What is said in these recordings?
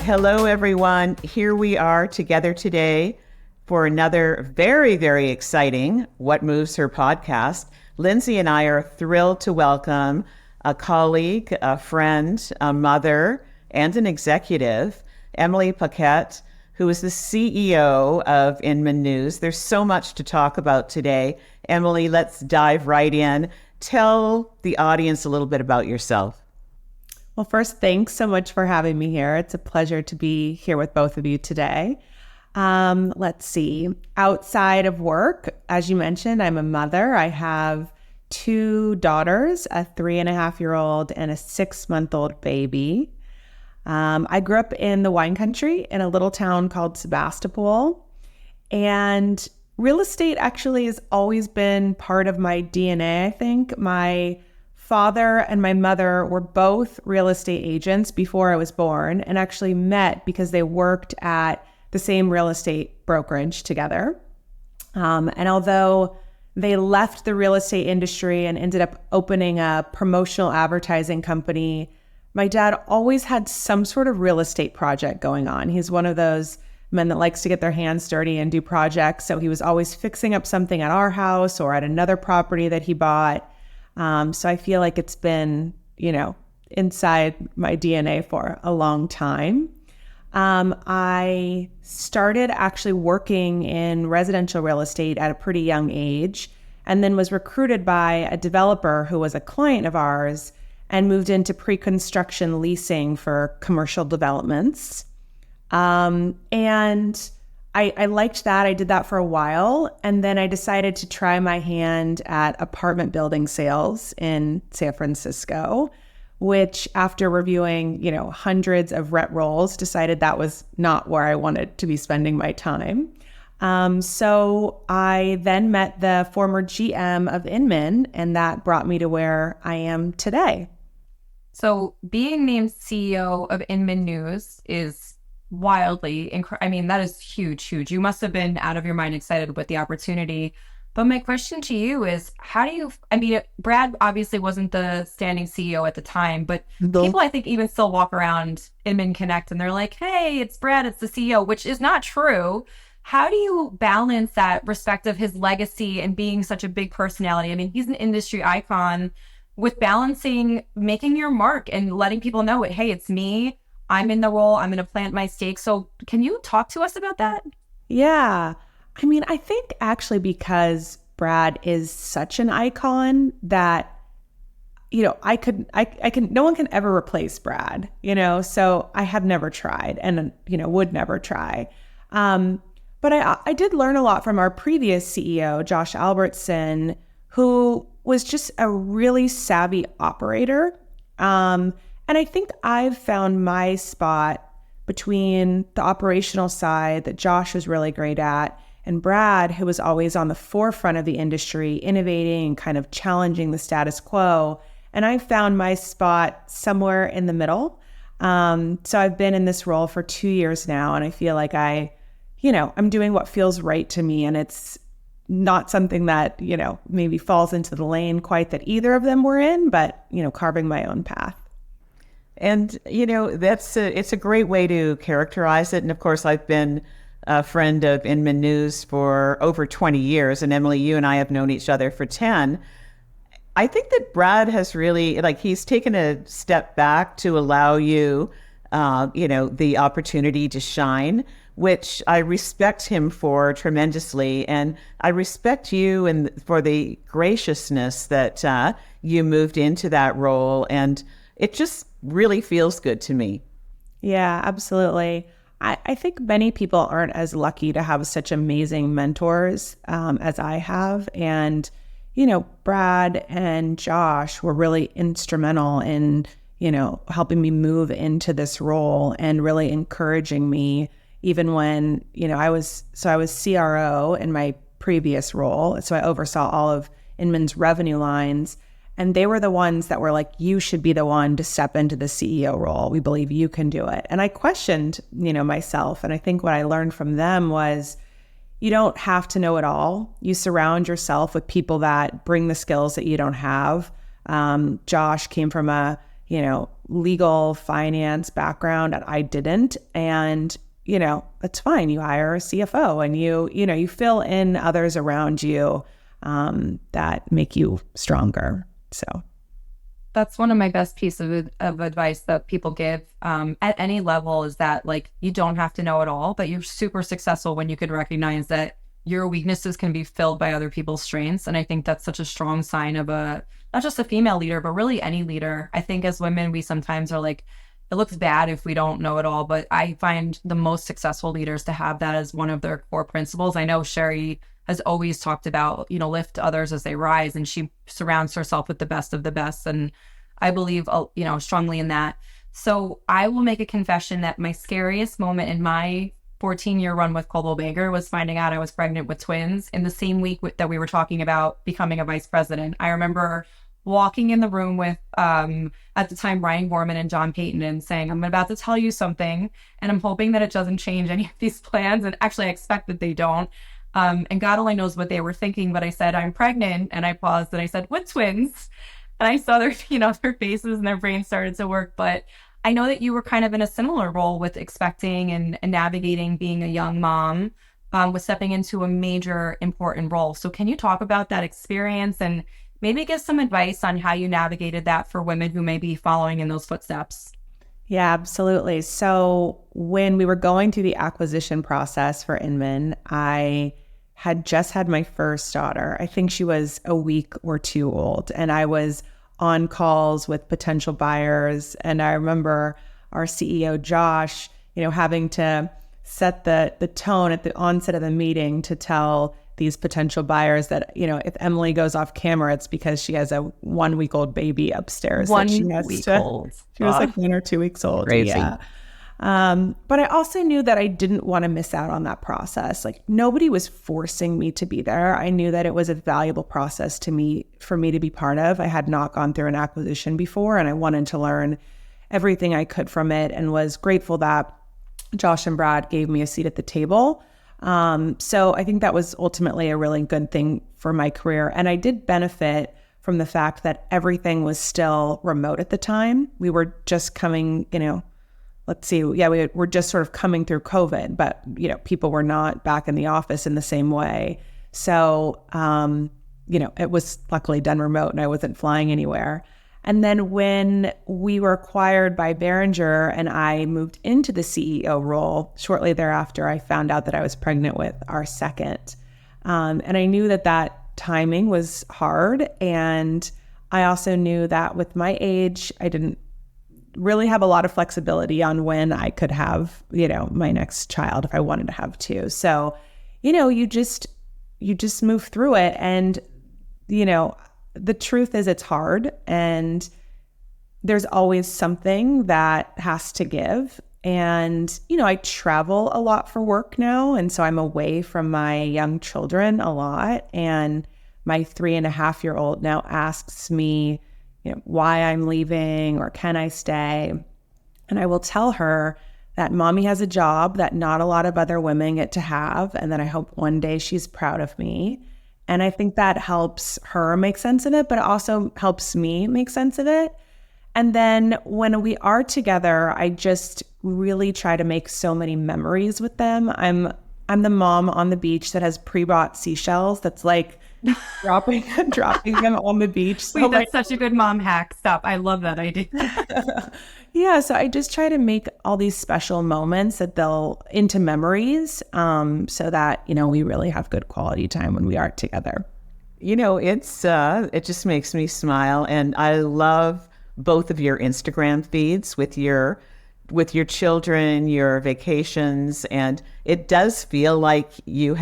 Hello, everyone. Here we are together today for another very, very exciting What Moves Her podcast. Lindsay and I are thrilled to welcome a colleague, a friend, a mother, and an executive, Emily Paquette, who is the CEO of Inman News. There's so much to talk about today. Emily, let's dive right in. Tell the audience a little bit about yourself. Well, first, thanks so much for having me here. It's a pleasure to be here with both of you today. Let's see. Outside of work, as you mentioned, I'm a mother. I have two daughters, a 3.5-year-old and a 6-month-old baby. I grew up in the wine country in a little town called Sebastopol. And real estate actually has always been part of my DNA, I think. My father and my mother were both real estate agents before I was born and actually met because they worked at the same real estate brokerage together. And although they left the real estate industry and ended up opening a promotional advertising company, my dad always had some sort of real estate project going on. He's one of those men that likes to get their hands dirty and do projects. So he was always fixing up something at our house or at another property that he bought. So I feel like it's been, inside my DNA for a long time. I started actually working in residential real estate at a pretty young age, and then was recruited by a developer who was a client of ours and moved into pre-construction leasing for commercial developments. And I liked that. I did that for a while. And then I decided to try my hand at apartment building sales in San Francisco, which after reviewing, hundreds of rent rolls, decided that was not where I wanted to be spending my time. So I then met the former GM of Inman, and that brought me to where I am today. So being named CEO of Inman News is wildly that is huge. You must have been out of your mind excited with the opportunity. But my question to you is, Brad obviously wasn't the standing CEO at the time, but people I think even still walk around Inman Connect and they're like, hey, it's Brad, it's the CEO, which is not true. How do you balance that respect of his legacy and being such a big personality? He's an industry icon, with balancing making your mark and letting people know, hey, it's me. I'm in the role. I'm going to plant my stake. So can you talk to us about that? Yeah. I think actually because Brad is such an icon that, no one can ever replace Brad, so I have never tried and, would never try. But I did learn a lot from our previous CEO, Josh Albertson, who was just a really savvy operator. And I think I've found my spot between the operational side that Josh was really great at and Brad, who was always on the forefront of the industry, innovating and kind of challenging the status quo. And I found my spot somewhere in the middle. So I've been in this role for 2 years now, and I feel like I'm doing what feels right to me. And it's not something that, maybe falls into the lane quite that either of them were in, but, carving my own path. And, it's a great way to characterize it. And of course, I've been a friend of Inman News for over 20 years. And Emily, you and I have known each other for 10. I think that Brad has really, he's taken a step back to allow you, the opportunity to shine, which I respect him for tremendously. And I respect you and for the graciousness that you moved into that role. And it just really feels good to me. Yeah, absolutely. I think many people aren't as lucky to have such amazing mentors as I have. And, Brad and Josh were really instrumental in, helping me move into this role and really encouraging me even when, I was CRO in my previous role. So I oversaw all of Inman's revenue lines. And they were the ones that were like, you should be the one to step into the CEO role. We believe you can do it. And I questioned, myself. And I think what I learned from them was you don't have to know it all. You surround yourself with people that bring the skills that you don't have. Josh came from a legal finance background, and I didn't. And, that's fine. You hire a CFO and you fill in others around you that make you stronger. So that's one of my best pieces of advice that people give at any level, is that like, you don't have to know it all, but you're super successful when you can recognize that your weaknesses can be filled by other people's strengths. And I think that's such a strong sign of not just a female leader, but really any leader. I think as women, we sometimes are like, it looks bad if we don't know it all, but I find the most successful leaders to have that as one of their core principles. I know Sherry has always talked about, lift others as they rise, and she surrounds herself with the best of the best. And I believe, strongly in that. So I will make a confession that my scariest moment in my 14-year run with Coldwell Banker was finding out I was pregnant with twins in the same week that we were talking about becoming a vice president. I remember walking in the room with, at the time, Ryan Gorman and John Payton, and saying, I'm about to tell you something, and I'm hoping that it doesn't change any of these plans. And actually, I expect that they don't. And God only knows what they were thinking. But I said, I'm pregnant. And I paused and I said, with twins. And I saw their, their faces and their brains started to work. But I know that you were kind of in a similar role with expecting and navigating being a young mom, with stepping into a major important role. So can you talk about that experience and maybe give some advice on how you navigated that for women who may be following in those footsteps? Yeah, absolutely. So when we were going through the acquisition process for Inman, I had just had my first daughter. I think she was a week or two old, and I was on calls with potential buyers. And I remember our CEO, Josh, having to set the tone at the onset of the meeting to tell these potential buyers that, if Emily goes off camera, it's because she has a 1 week old baby upstairs. 1 week old. She was like 1 or 2 weeks old. Crazy. Yeah. But I also knew that I didn't want to miss out on that process. Like, nobody was forcing me to be there. I knew that it was a valuable process for me to be part of. I had not gone through an acquisition before, and I wanted to learn everything I could from it, and was grateful that Josh and Brad gave me a seat at the table. So I think that was ultimately a really good thing for my career. And I did benefit from the fact that everything was still remote at the time. We were just coming, we were just sort of coming through COVID, but, people were not back in the office in the same way. So, it was luckily done remote, and I wasn't flying anywhere. And then when we were acquired by Behringer and I moved into the CEO role, shortly thereafter, I found out that I was pregnant with our second. And I knew that timing was hard. And I also knew that with my age, I didn't really have a lot of flexibility on when I could have, my next child if I wanted to have two. So, you just move through it. And, the truth is it's hard, and there's always something that has to give. And, I travel a lot for work now. And so I'm away from my young children a lot. And my 3.5-year-old now asks me, why I'm leaving or can I stay? And I will tell her that mommy has a job that not a lot of other women get to have, and that I hope one day she's proud of me. And I think that helps her make sense of it, but it also helps me make sense of it. And then when we are together, I just really try to make so many memories with them. I'm the mom on the beach that has pre-bought seashells. That's like dropping them on the beach. So Wait, that's such a good mom hack. Stop. I love that idea. Yeah, so I just try to make all these special moments that they'll into memories, so that, we really have good quality time when we are together. It just makes me smile. And I love both of your Instagram feeds with your children, your vacations. And it does feel like you're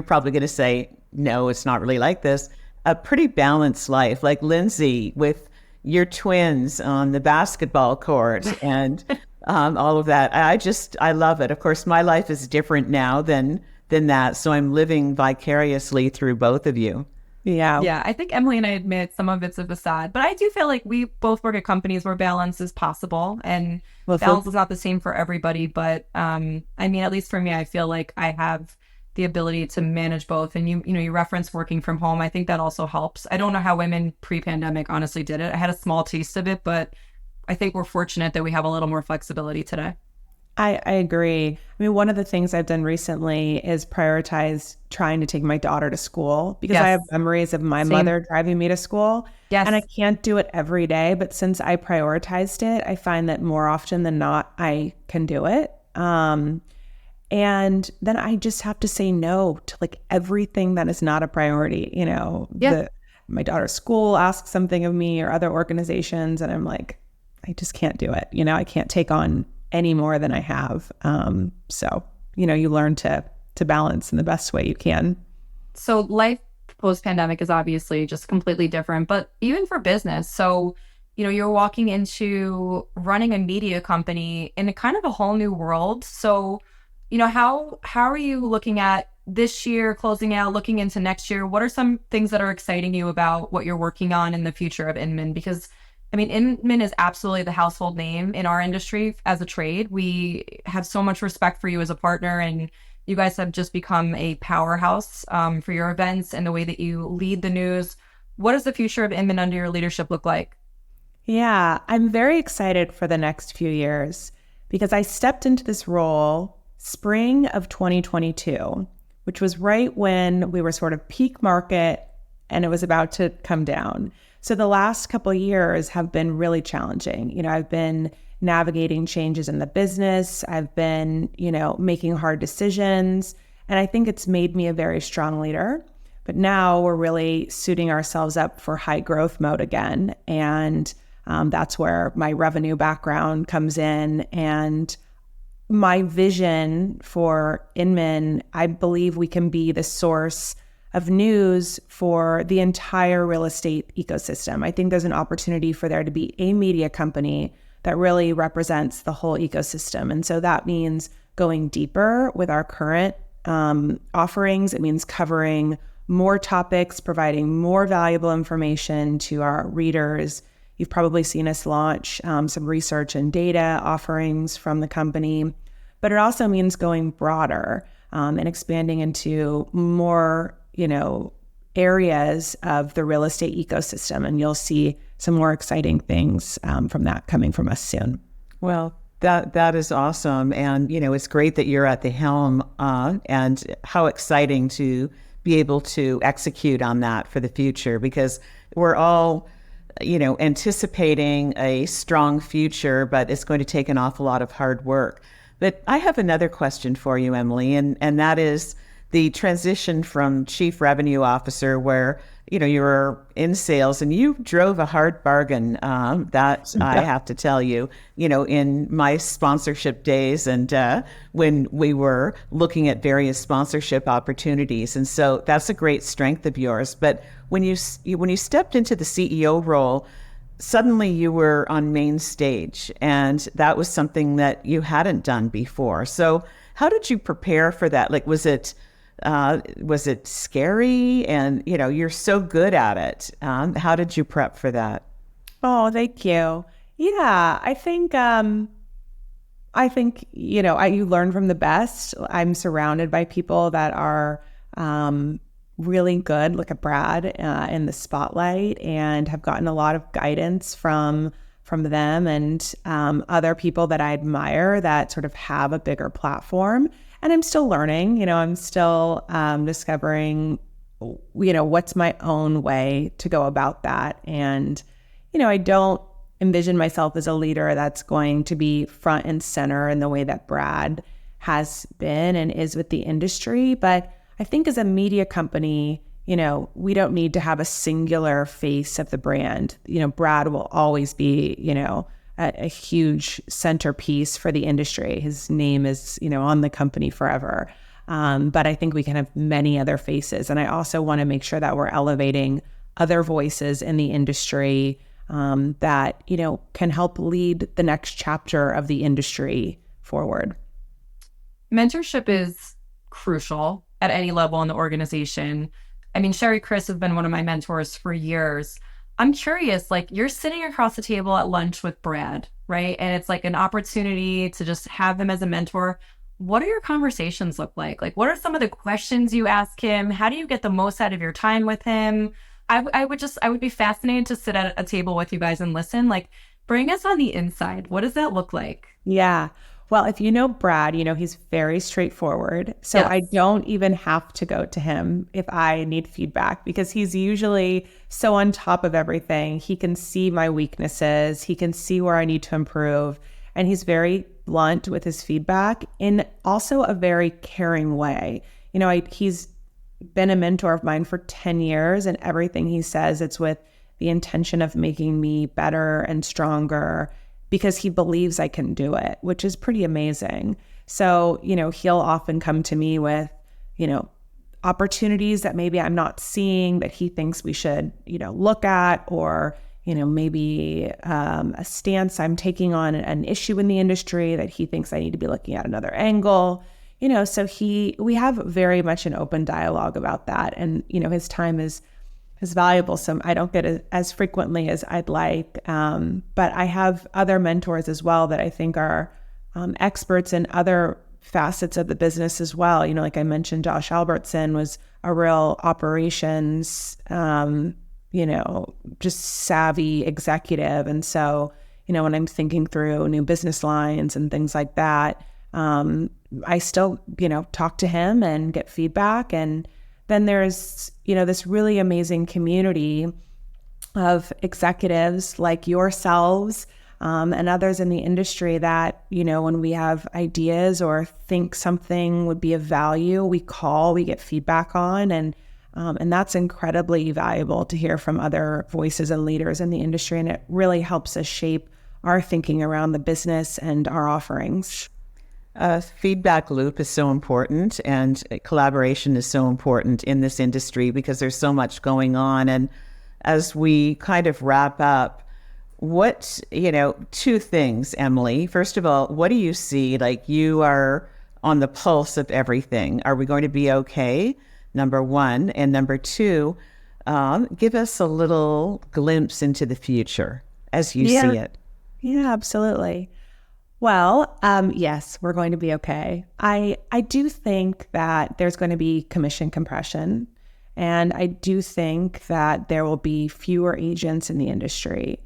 probably going to say, no, it's not really like this, a pretty balanced life, like Lindsay with your twins on the basketball court and all of that. I love it. Of course, my life is different now than that. So I'm living vicariously through both of you. Yeah. Yeah. I think Emily and I admit some of it's a facade, but I do feel like we both work at companies where balance is possible, and balance is not the same for everybody. But at least for me, I feel like I have the ability to manage both. And you reference working from home. I think that also helps. I don't know how women pre-pandemic honestly did it. I had a small taste of it, but I think we're fortunate that we have a little more flexibility today. I agree. I mean, one of the things I've done recently is prioritize trying to take my daughter to school because I Yes. have memories of my Same. mother driving me to school. Yes. And I can't do it every day. But since I prioritized it, I find that more often than not, I can do it. And then I just have to say no to like everything that is not a priority. Yeah. My daughter's school asks something of me or other organizations, and I'm like, I just can't do it. I can't take on any more than I have. So, you learn to balance in the best way you can. So life post-pandemic is obviously just completely different, but even for business. So, you're walking into running a media company in a kind of a whole new world. So, how are you looking at this year, closing out, looking into next year? What are some things that are exciting you about what you're working on in the future of Inman? Because I mean, Inman is absolutely the household name in our industry as a trade. We have so much respect for you as a partner, and you guys have just become a powerhouse for your events and the way that you lead the news. What does the future of Inman under your leadership look like? Yeah, I'm very excited for the next few years because I stepped into this role spring of 2022, which was right when we were sort of peak market and it was about to come down. So the last couple of years have been really challenging. I've been navigating changes in the business. I've been, making hard decisions. And I think it's made me a very strong leader. But now we're really suiting ourselves up for high growth mode again. And that's where my revenue background comes in. And my vision for Inman, I believe we can be the source of news for the entire real estate ecosystem. I think there's an opportunity for there to be a media company that really represents the whole ecosystem. And so that means going deeper with our current offerings. It means covering more topics, providing more valuable information to our readers. You've probably seen us launch some research and data offerings from the company, but it also means going broader and expanding into more areas of the real estate ecosystem. And you'll see some more exciting things from that coming from us soon. Well, that is awesome. And, it's great that you're at the helm and how exciting to be able to execute on that for the future, because we're all, anticipating a strong future, but it's going to take an awful lot of hard work. But I have another question for you, Emily, and that is the transition from chief revenue officer, where you were in sales and you drove a hard bargain. That I have to tell you, in my sponsorship days and when we were looking at various sponsorship opportunities, and so that's a great strength of yours. But when you stepped into the CEO role, suddenly you were on main stage, and that was something that you hadn't done before. So how did you prepare for that? Like, was it scary? And, you're so good at it. How did you prep for that? Oh, thank you. Yeah, I think, you learn from the best. I'm surrounded by people that are really good. Look at Brad in the spotlight, and have gotten a lot of guidance from them and other people that I admire that sort of have a bigger platform. And I'm still learning, I'm still discovering, what's my own way to go about that. And, I don't envision myself as a leader that's going to be front and center in the way that Brad has been and is with the industry. But I think as a media company, we don't need to have a singular face of the brand. Brad will always be, a huge centerpiece for the industry. His name is, on the company forever. But I think we can have many other faces. And I also want to make sure that we're elevating other voices in the industry that, can help lead the next chapter of the industry forward. Mentorship is crucial at any level in the organization. I mean, Sherry Chris has been one of my mentors for years. I'm curious, like, you're sitting across the table at lunch with Brad, right? And it's like an opportunity to just have him as a mentor. what do your conversations look like? Like, what are some of the questions you ask him? How do you get the most out of your time with him? I would be fascinated to sit at a table with you guys and listen. Like, bring us on the inside. What does that look like? Yeah. Well, if you know Brad, you know he's very straightforward. So Yes. I don't even have to go to him if I need feedback because he's usually so on top of everything. He can see my weaknesses, he can see where I need to improve, and he's very blunt with his feedback in also a very caring way. You know, he's been a mentor of mine for 10 years, and everything he says, it's with the intention of making me better and stronger because he believes I can do it, which is pretty amazing. So, you know, he'll often come to me with, you know, opportunities that maybe I'm not seeing that he thinks we should, you know, look at, or, you know, maybe a stance I'm taking on an issue in the industry that he thinks I need to be looking at another angle. You know, so we have very much an open dialogue about that. And, you know, his time is valuable. So I don't get it as frequently as I'd like. But I have other mentors as well that I think are experts in other facets of the business as well. You know, like I mentioned, Josh Albertson was a real operations, you know, just savvy executive. And so, you know, when I'm thinking through new business lines and things like that, I still, you know, talk to him and get feedback. And then there's, you know, this really amazing community of executives like yourselves and others in the industry that, you know, when we have ideas or think something would be of value, we get feedback on. And that's incredibly valuable to hear from other voices and leaders in the industry. And it really helps us shape our thinking around the business and our offerings. Feedback loop is so important, and collaboration is so important in this industry because there's so much going on. And as we kind of wrap up, what, you know, two things, Emily. First of all, what do you see? Like, you are on the pulse of everything. Are we going to be okay? Number one. And number two, give us a little glimpse into the future as you see it. Yeah, absolutely. Well, yes, we're going to be okay. I do think that there's going to be commission compression, and I do think that there will be fewer agents in the industry.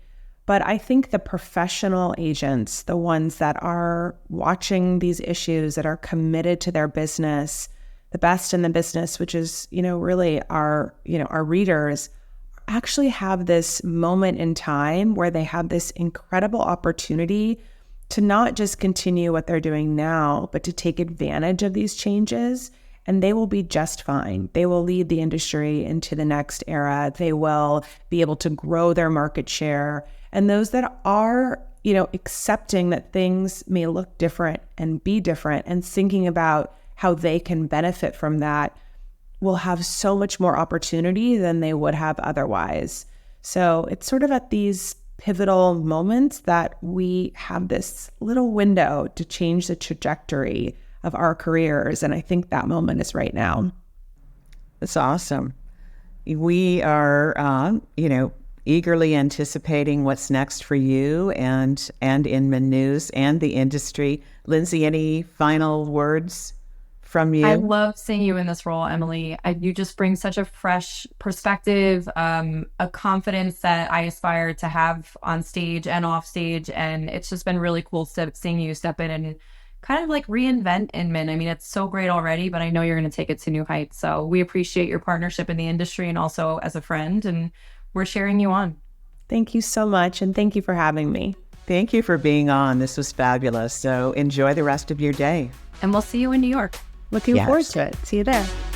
But I think the professional agents, the ones that are watching these issues, that are committed to their business, the best in the business, which is, you know, really our readers, actually have this moment in time where they have this incredible opportunity to not just continue what they're doing now, but to take advantage of these changes, and they will be just fine. They will lead the industry into the next era. They will be able to grow their market share. And those that are, you know, accepting that things may look different and be different and thinking about how they can benefit from that will have so much more opportunity than they would have otherwise. So it's sort of at these pivotal moments that we have this little window to change the trajectory of our careers. And I think that moment is right now. That's awesome. We are, you know, eagerly anticipating what's next for you and Inman News and the industry. Lindsay, any final words from you? I love seeing you in this role, Emily. You just bring such a fresh perspective, a confidence that I aspire to have on stage and off stage. And it's just been really cool seeing you step in and kind of like reinvent Inman. I mean, it's so great already, but I know you're going to take it to new heights. So we appreciate your partnership in the industry and also as a friend, and we're cheering you on. Thank you so much. And thank you for having me. Thank you for being on. This was fabulous. So enjoy the rest of your day. And we'll see you in New York. Looking forward to it. See you there.